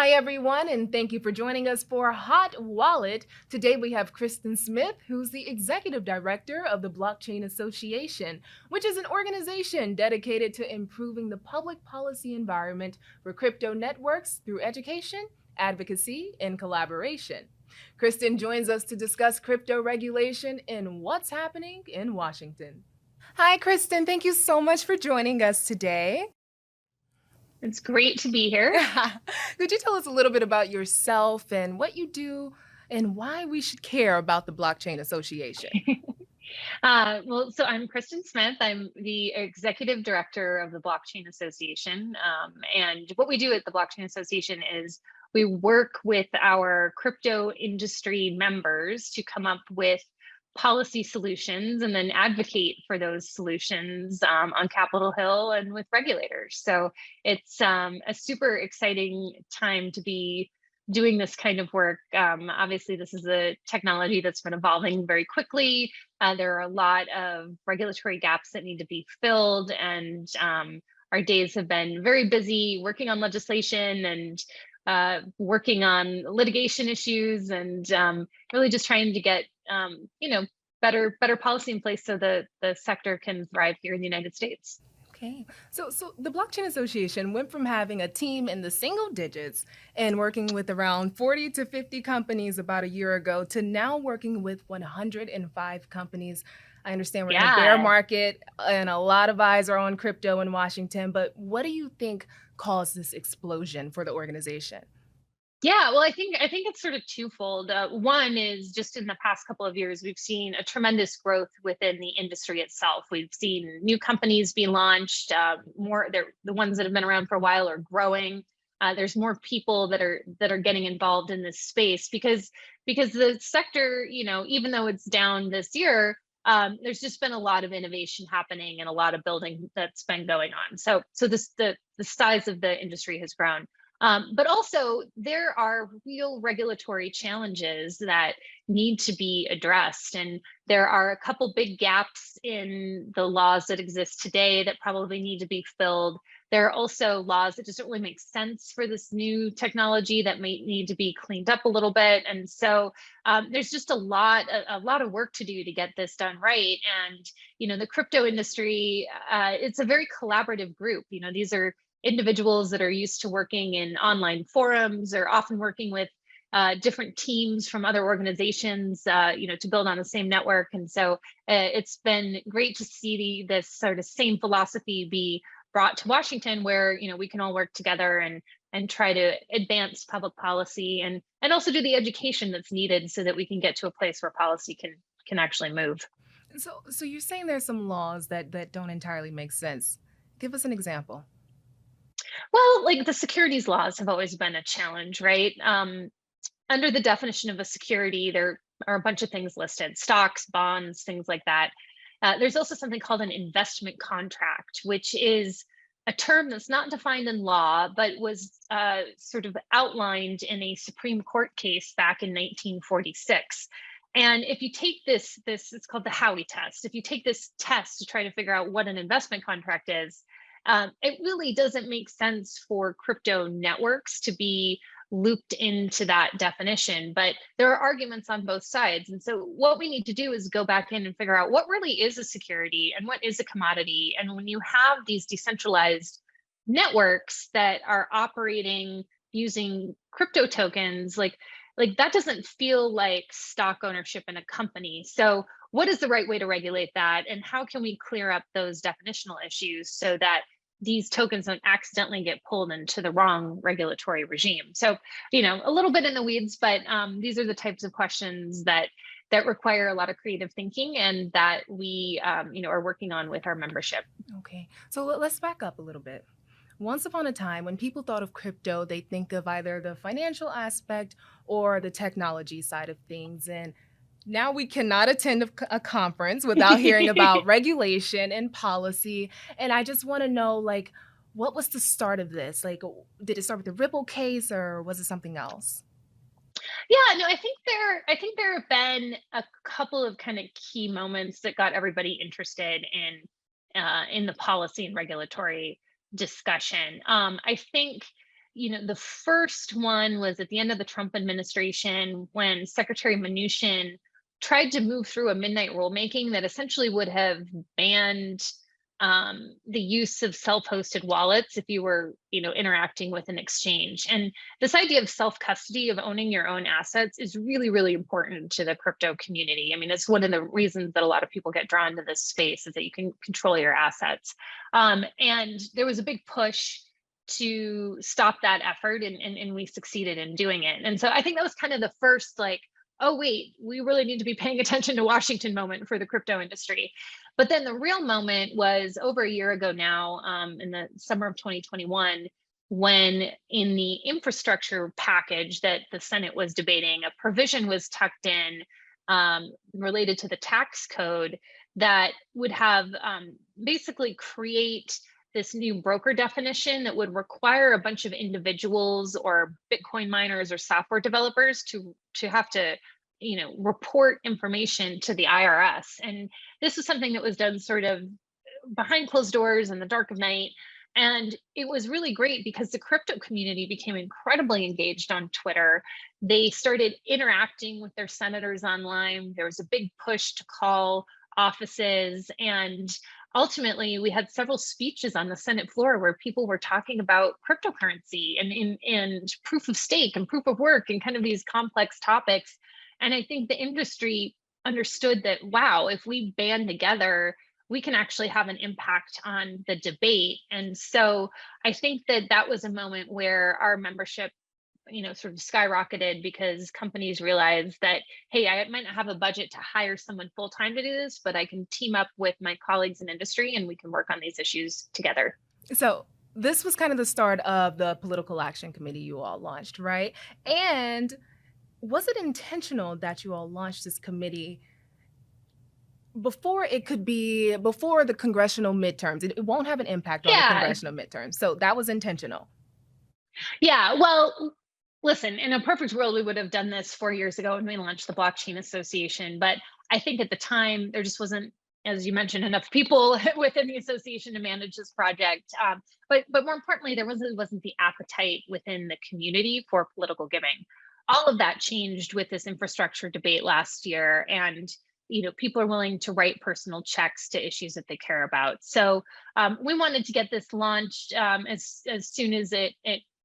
Hi, everyone, and thank you for joining us for Hot Wallet. Today we have Kristin Smith, who's the Executive Director of the Blockchain Association, which is an organization dedicated to improving the public policy environment for crypto networks through education, advocacy, and collaboration. Kristin joins us to discuss crypto regulation and what's happening in Washington. Hi, Kristin. Thank you so much for joining us today. It's great to be here. Could you tell us a little bit about yourself and what you do and why we should care about the Blockchain Association? So I'm Kristin Smith. I'm the executive director of the Blockchain Association. And what we do at the Blockchain Association is we work with our crypto industry members to come up with policy solutions and then advocate for those solutions on Capitol Hill and with regulators. So it's a super exciting time to be doing this kind of work. Obviously, this is a technology that's been evolving very quickly. There are a lot of regulatory gaps that need to be filled, and our days have been very busy working on legislation and working on litigation issues, and really just trying to get better policy in place so the sector can thrive here in the United States. Okay, so the Blockchain Association went from having a team in the single digits and working with around 40 to 50 companies about a year ago to now working with 105 companies. I understand we're in a bear market and a lot of eyes are on crypto in Washington, but what do you think caused this explosion for the organization? Yeah, well, I think it's sort of twofold. One is just in the past couple of years, we've seen a tremendous growth within the industry itself. We've seen new companies be launched. The ones that have been around for a while are growing. There's more people that are getting involved in this space because the sector, even though it's down this year, there's just been a lot of innovation happening and a lot of building that's been going on. So the size of the industry has grown. But also, there are real regulatory challenges that need to be addressed. And there are a couple big gaps in the laws that exist today that probably need to be filled. There are also laws that just don't really make sense for this new technology that might need to be cleaned up a little bit. And so there's just a lot of work to do to get this done right. And, the crypto industry, it's a very collaborative group. These are individuals that are used to working in online forums or often working with different teams from other organizations, to build on the same network. And so it's been great to see this sort of same philosophy be brought to Washington, where we can all work together and try to advance public policy and also do the education that's needed so that we can get to a place where policy can actually move. So you're saying there's some laws that don't entirely make sense. Give us an example. Well, like the securities laws have always been a challenge, right? Under the definition of a security, there are a bunch of things listed: stocks, bonds, things like that. There's also something called an investment contract, which is a term that's not defined in law, but was sort of outlined in a Supreme Court case back in 1946. And if you take this, it's called the Howey test. If you take this test to try to figure out what an investment contract is, it really doesn't make sense for crypto networks to be looped into that definition, but there are arguments on both sides. And so what we need to do is go back in and figure out what really is a security and what is a commodity. And when you have these decentralized networks that are operating using crypto tokens, like that doesn't feel like stock ownership in a company. So what is the right way to regulate that? And how can we clear up those definitional issues so that these tokens don't accidentally get pulled into the wrong regulatory regime? So, a little bit in the weeds, but these are the types of questions that require a lot of creative thinking and that we, are working on with our membership. Okay, so let's back up a little bit. Once upon a time, when people thought of crypto, they think of either the financial aspect or the technology side of things. And now we cannot attend a conference without hearing about regulation and policy. And I just want to know, what was the start of this? Did it start with the Ripple case or was it something else? Yeah, no, I think there have been a couple of kind of key moments that got everybody interested in the policy and regulatory discussion. I think the first one was at the end of the Trump administration when Secretary Mnuchin tried to move through a midnight rulemaking that essentially would have banned the use of self-hosted wallets if you were, interacting with an exchange. And this idea of self-custody, of owning your own assets, is really, really important to the crypto community. I mean, it's one of the reasons that a lot of people get drawn to this space, is that you can control your assets. And there was a big push to stop that effort, and we succeeded in doing it. And so I think that was kind of the first, like, oh, wait, we really need to be paying attention to Washington moment for the crypto industry. But then the real moment was over a year ago now, in the summer of 2021, when in the infrastructure package that the Senate was debating, a provision was tucked in related to the tax code that would have basically create this new broker definition that would require a bunch of individuals or Bitcoin miners or software developers to have to, report information to the IRS. And this was something that was done sort of behind closed doors in the dark of night. And it was really great because the crypto community became incredibly engaged on Twitter. They started interacting with their senators online. There was a big push to call offices, and ultimately we had several speeches on the Senate floor where people were talking about cryptocurrency and proof of stake and proof of work and kind of these complex topics. And I think the industry understood that, wow, if we band together, we can actually have an impact on the debate. And so I think that was a moment where our membership, sort of skyrocketed, because companies realized that, hey, I might not have a budget to hire someone full-time to do this, but I can team up with my colleagues in industry and we can work on these issues together. So this was kind of the start of the Political Action Committee you all launched, right? And was it intentional that you all launched this committee before the congressional midterms? It won't have an impact on the congressional midterms. So that was intentional. Yeah, well, listen, in a perfect world, we would have done this 4 years ago when we launched the Blockchain Association. But I think at the time, there just wasn't, as you mentioned, enough people within the association to manage this project. But more importantly, there wasn't the appetite within the community for political giving. All of that changed with this infrastructure debate last year. And people are willing to write personal checks to issues that they care about. So we wanted to get this launched as soon as it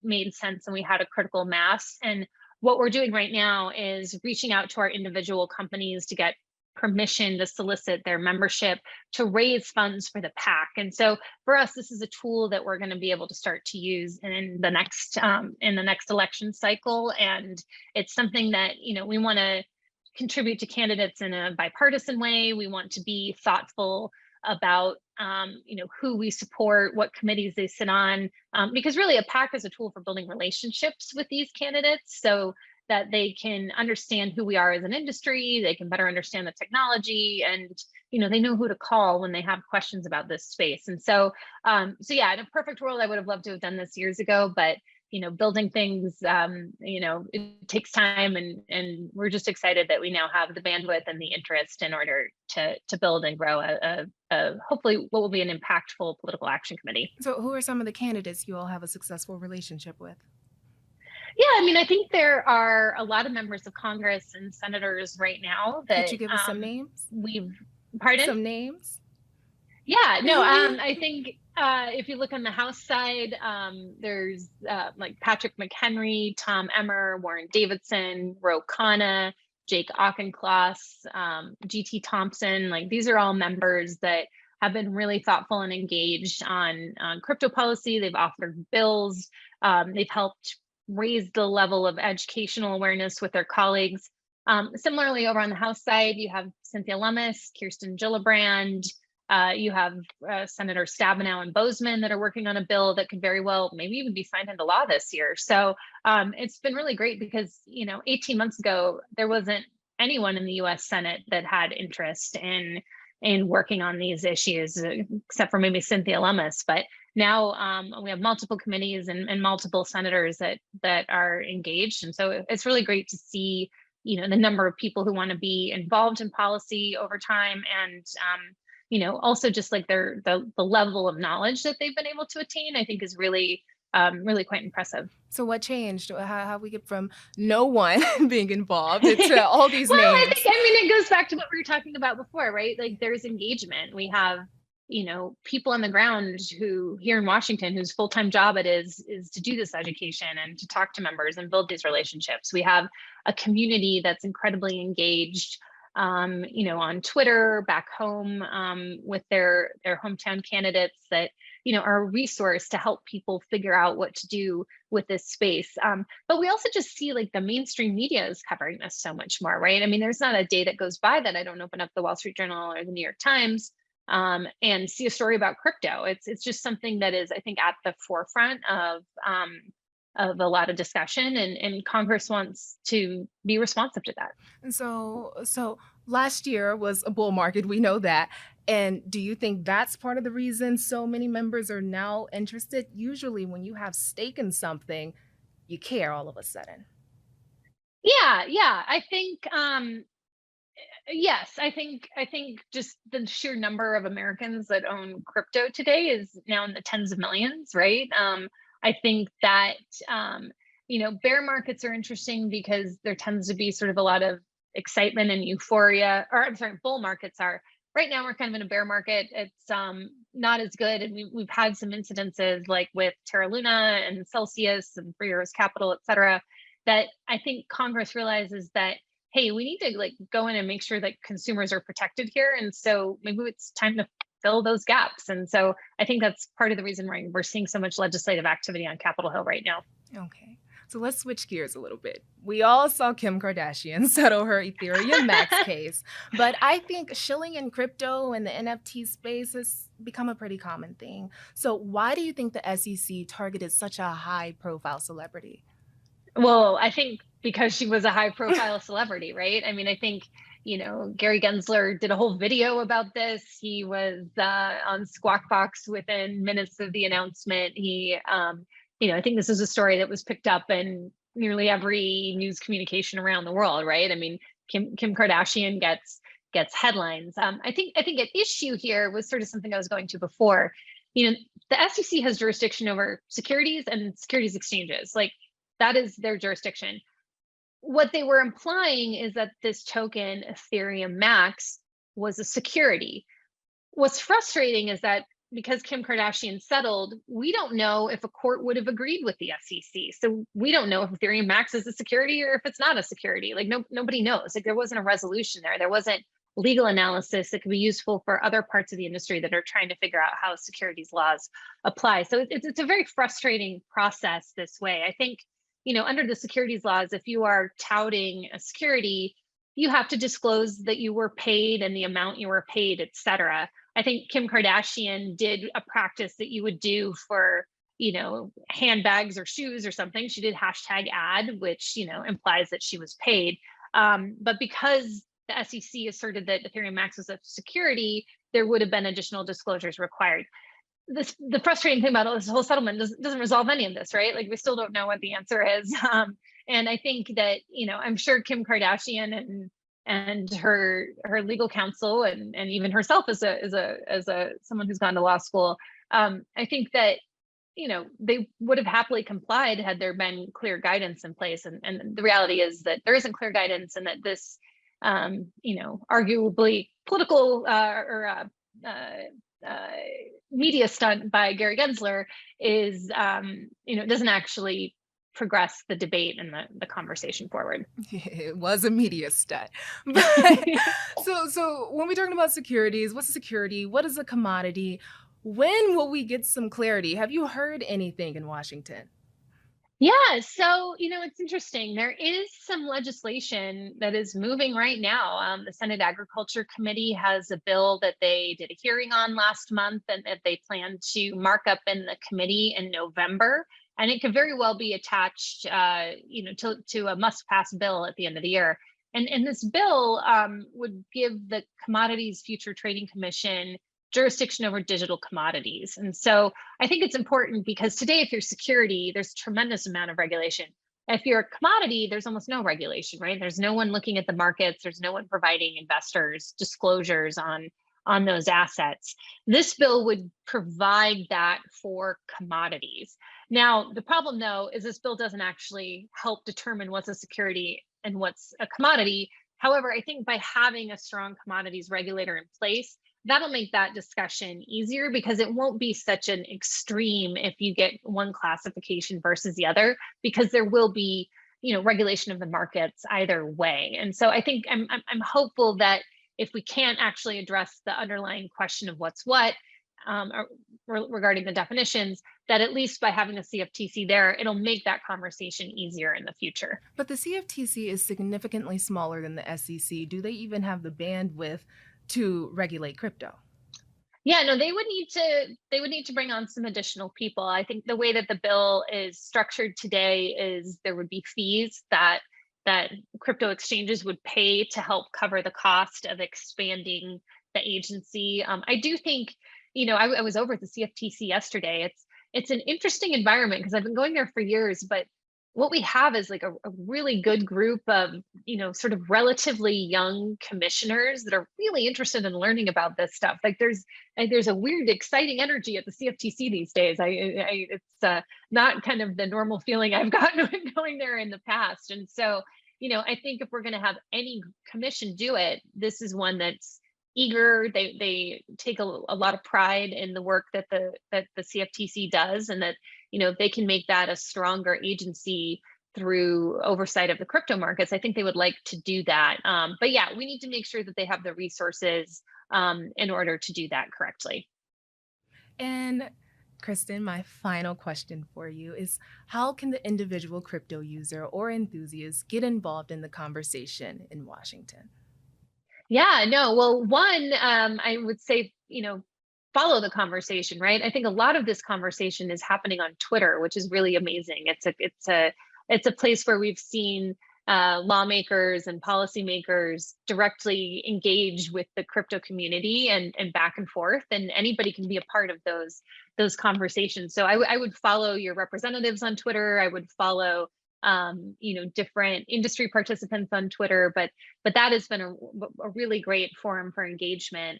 made sense and we had a critical mass. And what we're doing right now is reaching out to our individual companies to get permission to solicit their membership to raise funds for the PAC. And so for us, this is a tool that we're going to be able to start to use in the next election cycle. And it's something that, we want to contribute to candidates in a bipartisan way. We want to be thoughtful about who we support, what committees they sit on, because really a PAC is a tool for building relationships with these candidates so that they can understand who we are as an industry, they can better understand the technology, and they know who to call when they have questions about this space. And so yeah, in a perfect world, I would have loved to have done this years ago, but building things, it takes time, and we're just excited that we now have the bandwidth and the interest in order to build and grow a hopefully what will be an impactful political action committee. So who are some of the candidates you all have a successful relationship with? Yeah, I mean, I think there are a lot of members of Congress and senators right now that— Could you give us some names? Pardon? Some names? Yeah, no, I think if you look on the House side, there's like Patrick McHenry, Tom Emmer, Warren Davidson, Ro Khanna, Jake Auchincloss, G.T. Thompson. Like, these are all members that have been really thoughtful and engaged on crypto policy. They've authored bills. They've helped raise the level of educational awareness with their colleagues. Similarly, over on the House side, you have Cynthia Lummis, Kirsten Gillibrand. You have Senator Stabenow and Bozeman that are working on a bill that could very well maybe even be signed into law this year. So it's been really great because, 18 months ago, there wasn't anyone in the US Senate that had interest in working on these issues, except for maybe Cynthia Lummis. But now we have multiple committees and multiple senators that are engaged. And so it's really great to see, the number of people who want to be involved in policy over time, and also just like the level of knowledge that they've been able to attain, I think is really really quite impressive. So what changed? How we get from no one being involved to all these Well, names? I mean, it goes back to what we were talking about before, right? Like there's engagement. We have, people on the ground who here in Washington whose full-time job it is to do this education and to talk to members and build these relationships. We have a community that's incredibly engaged, on Twitter, back home, with their hometown candidates that, are a resource to help people figure out what to do with this space. But we also just see like the mainstream media is covering this so much more, right? I mean, there's not a day that goes by that I don't open up the Wall Street Journal or the New York Times and see a story about crypto. It's just something that is, I think, at the forefront of a lot of discussion, and Congress wants to be responsive to that. And so last year was a bull market. We know that. And do you think that's part of the reason so many members are now interested? Usually when you have stake in something, you care all of a sudden. Yeah. I think yes, I think just the sheer number of Americans that own crypto today is now in the tens of millions, right? I think that bear markets are interesting because there tends to be sort of a lot of excitement and euphoria, or I'm sorry, bull markets are. Right now we're kind of in a bear market. It's not as good, and we've had some incidences like with Terra Luna and Celsius and Three Arrows Capital, et cetera, that I think Congress realizes that, hey, we need to like go in and make sure that consumers are protected here. And so maybe it's time to fill those gaps. And so I think that's part of the reason why we're seeing so much legislative activity on Capitol Hill right now. Okay. So let's switch gears a little bit. We all saw Kim Kardashian settle her EthereumMax case, but I think shilling in crypto and the NFT space has become a pretty common thing. So why do you think the SEC targeted such a high-profile celebrity? Well, I think because she was a high-profile celebrity, right? I mean, I think, Gary Gensler did a whole video about this. He was on Squawk Box within minutes of the announcement. I think this is a story that was picked up in nearly every news communication around the world, right? I mean, Kim Kardashian gets headlines. I think at issue here was sort of something I was going to before. The SEC has jurisdiction over securities and securities exchanges. Like that is their jurisdiction. What they were implying is that this token, EthereumMax, was a security. What's frustrating is that because Kim Kardashian settled, we don't know if a court would have agreed with the SEC. So we don't know if EthereumMax is a security or if it's not a security. Like nobody knows. Like there wasn't a resolution there. There wasn't legal analysis that could be useful for other parts of the industry that are trying to figure out how securities laws apply. So it's a very frustrating process this way. I think, under the securities laws, if you are touting a security, you have to disclose that you were paid and the amount you were paid, et cetera. I think Kim Kardashian did a practice that you would do for, handbags or shoes or something. She did #ad, which, implies that she was paid. But because the SEC asserted that EthereumMax was a security, there would have been additional disclosures required. The frustrating thing about this whole settlement doesn't resolve any of this, right? Like we still don't know what the answer is. And I think that, I'm sure Kim Kardashian and her legal counsel and even herself as a someone who's gone to law school, I think that, they would have happily complied had there been clear guidance in place. And the reality is that there isn't clear guidance, and that this, arguably political media stunt by Gary Gensler is, doesn't actually progress the debate and the conversation forward. It was a media stunt. But, so when we're talking about securities, what's a security? What is a commodity? When will we get some clarity? Have you heard anything in Washington? Yeah, so it's interesting. There is some legislation that is moving right now. The Senate Agriculture Committee has a bill that they did a hearing on last month, and that they plan to mark up in the committee in November. And it could very well be attached, to a must-pass bill at the end of the year. And this bill would give the Commodities Future Trading Commission jurisdiction over digital commodities. And so I think it's important because today, if you're security, there's a tremendous amount of regulation. If you're a commodity, there's almost no regulation, right? There's no one looking at the markets. There's no one providing investors disclosures on those assets. This bill would provide that for commodities. Now, the problem though is this bill doesn't actually help determine what's a security and what's a commodity. However, I think by having a strong commodities regulator in place, that'll make that discussion easier because it won't be such an extreme if you get one classification versus the other, because there will be, regulation of the markets either way. And so I think I'm hopeful that if we can't actually address the underlying question of what's what, regarding the definitions, that at least by having a CFTC there, it'll make that conversation easier in the future. But the CFTC is significantly smaller than the SEC. Do they even have the bandwidth to regulate crypto? Yeah, no, they would need to bring on some additional people. I think the way that the bill is structured today is there would be fees that crypto exchanges would pay to help cover the cost of expanding the agency. I do think, I was over at the CFTC yesterday. It's an interesting environment because I've been going there for years, but what we have is like a really good group of, sort of relatively young commissioners that are really interested in learning about this stuff. Like there's a weird, exciting energy at the CFTC these days. It's not kind of the normal feeling I've gotten when going there in the past. And so, I think if we're going to have any commission do it, this is one that's eager. They take a lot of pride in the work that the CFTC does, and that if they can make that a stronger agency through oversight of the crypto markets, I think they would like to do that. But yeah, we need to make sure that they have the resources in order to do that correctly. And Kristin, my final question for you is, how can the individual crypto user or enthusiast get involved in the conversation in Washington? Yeah, no, well, one, I would say, follow the conversation, right? I think a lot of this conversation is happening on Twitter, which is really amazing. It's a place where we've seen lawmakers and policymakers directly engage with the crypto community and back and forth, and anybody can be a part of those conversations. So I would follow your representatives on Twitter. I would follow different industry participants on Twitter, but that has been a really great forum for engagement.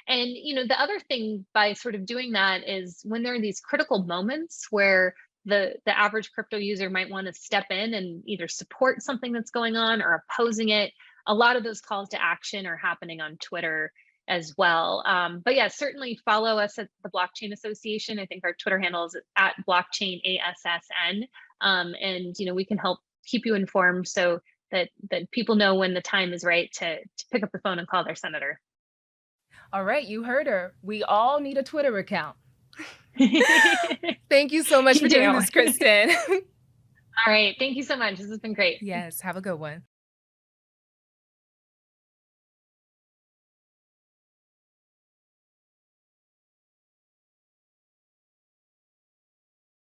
And the other thing by sort of doing that is when there are these critical moments where the average crypto user might want to step in and either support something that's going on or opposing it, a lot of those calls to action are happening on Twitter as well. But yeah, certainly follow us at the Blockchain Association. I think our Twitter handle is at blockchain ASSN. And we can help keep you informed so that people know when the time is right to pick up the phone and call their senator. All right, you heard her. We all need a Twitter account. Thank you so much for doing this, Kristin. All right, thank you so much. This has been great. Yes, have a good one.